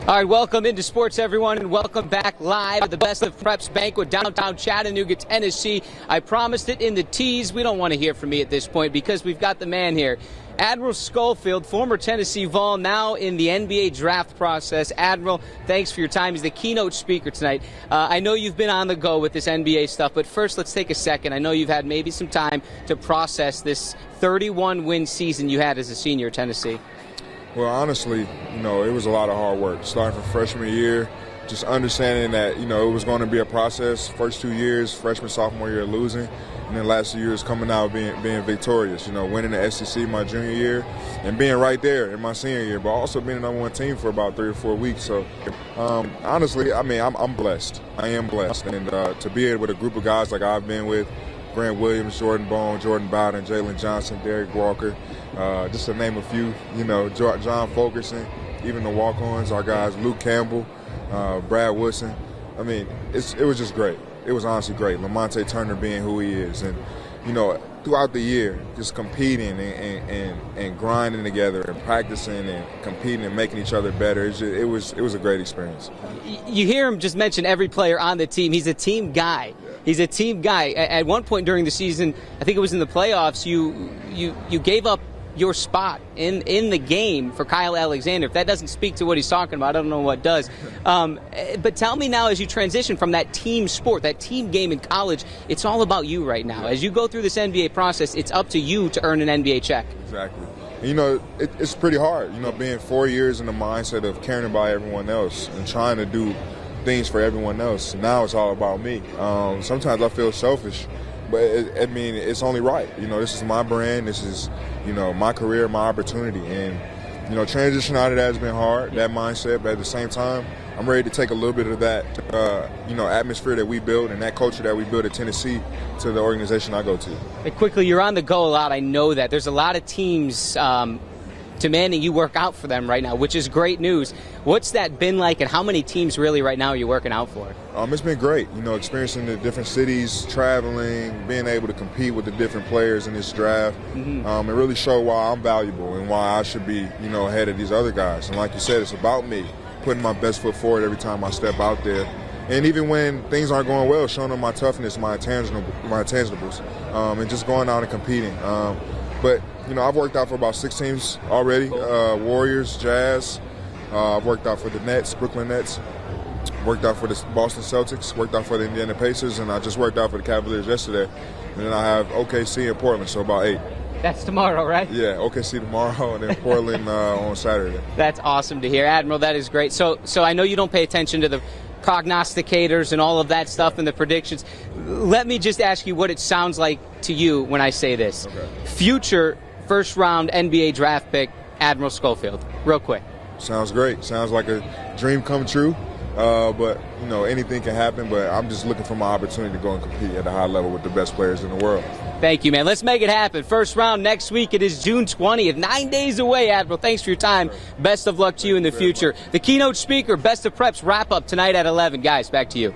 All right, welcome into sports, everyone, and welcome back live at the Best of Preps banquet, downtown Chattanooga, Tennessee. I promised it in the tease. We don't want to hear from me at this point because we've got the man here. Admiral Schofield, former Tennessee Vol, now in the NBA draft process. Admiral, thanks for your time. He's the keynote speaker tonight. I know you've been on the go with this NBA stuff, but first let's take a second. I know you've had maybe some time to process this 31-win season you had as a senior at Tennessee. Well, honestly, it was a lot of hard work. Starting from freshman year, just understanding that, it was going to be a process. First 2 years, freshman, sophomore year, losing. And then last 2 years coming out being victorious, winning the SEC my junior year and being right there in my senior year, but also being the #1 team for about 3 or 4 weeks. So, honestly, I'm blessed. I am blessed. And to be able with a group of guys like I've been with, Grant Williams, Jordan Bone, Jordan Bowden, Jalen Johnson, Derek Walker, just to name a few, John Fulkerson, even the walk-ons, our guys, Luke Campbell, Brad Woodson. It was just great. It was honestly great. Lamonte Turner being who he is. And, throughout the year, just competing and grinding together and practicing and competing and making each other better. It was a great experience. You hear him just mention every player on the team. He's a team guy. He's a team guy. At one point during the season, I think it was in the playoffs, you gave up your spot in the game for Kyle Alexander. If that doesn't speak to what he's talking about, I don't know what does. But tell me now, as you transition from that team sport, that team game in college, it's all about you right now. As you go through this NBA process, it's up to you to earn an NBA check. Exactly. It's pretty hard, being 4 years in the mindset of caring about everyone else and trying to do things for everyone else. Now it's all about me. Sometimes I feel selfish, but it's only right. This is my brand. This is, my career, my opportunity. And, transition out of that has been hard, that mindset. But at the same time, I'm ready to take a little bit of that, atmosphere that we built and that culture that we built at Tennessee to the organization I go to. Hey, quickly, you're on the go a lot. I know that. There's a lot of teams demanding you work out for them right now, which is great news. What's that been like, and how many teams really right now are you working out for? It's been great, experiencing the different cities, traveling, being able to compete with the different players in this draft. It really showed why I'm valuable and why I should be, ahead of these other guys. And like you said, it's about me, putting my best foot forward every time I step out there. And even when things aren't going well, showing them my toughness, my intangibles, and just going out and competing. But, I've worked out for about 6 teams already, Warriors, Jazz. I've worked out for the Nets, Brooklyn Nets, worked out for the Boston Celtics, worked out for the Indiana Pacers, and I just worked out for the Cavaliers yesterday. And then I have OKC and Portland, so about 8. That's tomorrow, right? Yeah, OKC tomorrow and then Portland on Saturday. That's awesome to hear. Admiral, that is great. So I know you don't pay attention to the prognosticators and all of that stuff and the predictions. Let me just ask you what it sounds like to you when I say this. Okay. Future first-round NBA draft pick, Admiral Schofield. Real quick. Sounds great. Sounds like a dream come true. But, anything can happen. But I'm just looking for my opportunity to go and compete at a high level with the best players in the world. Thank you, man. Let's make it happen. First round next week. It is June 20th. 9 days away, Admiral. Thanks for your time. Best of luck to you in the future. The keynote speaker, Best of Preps wrap-up tonight at 11. Guys, back to you.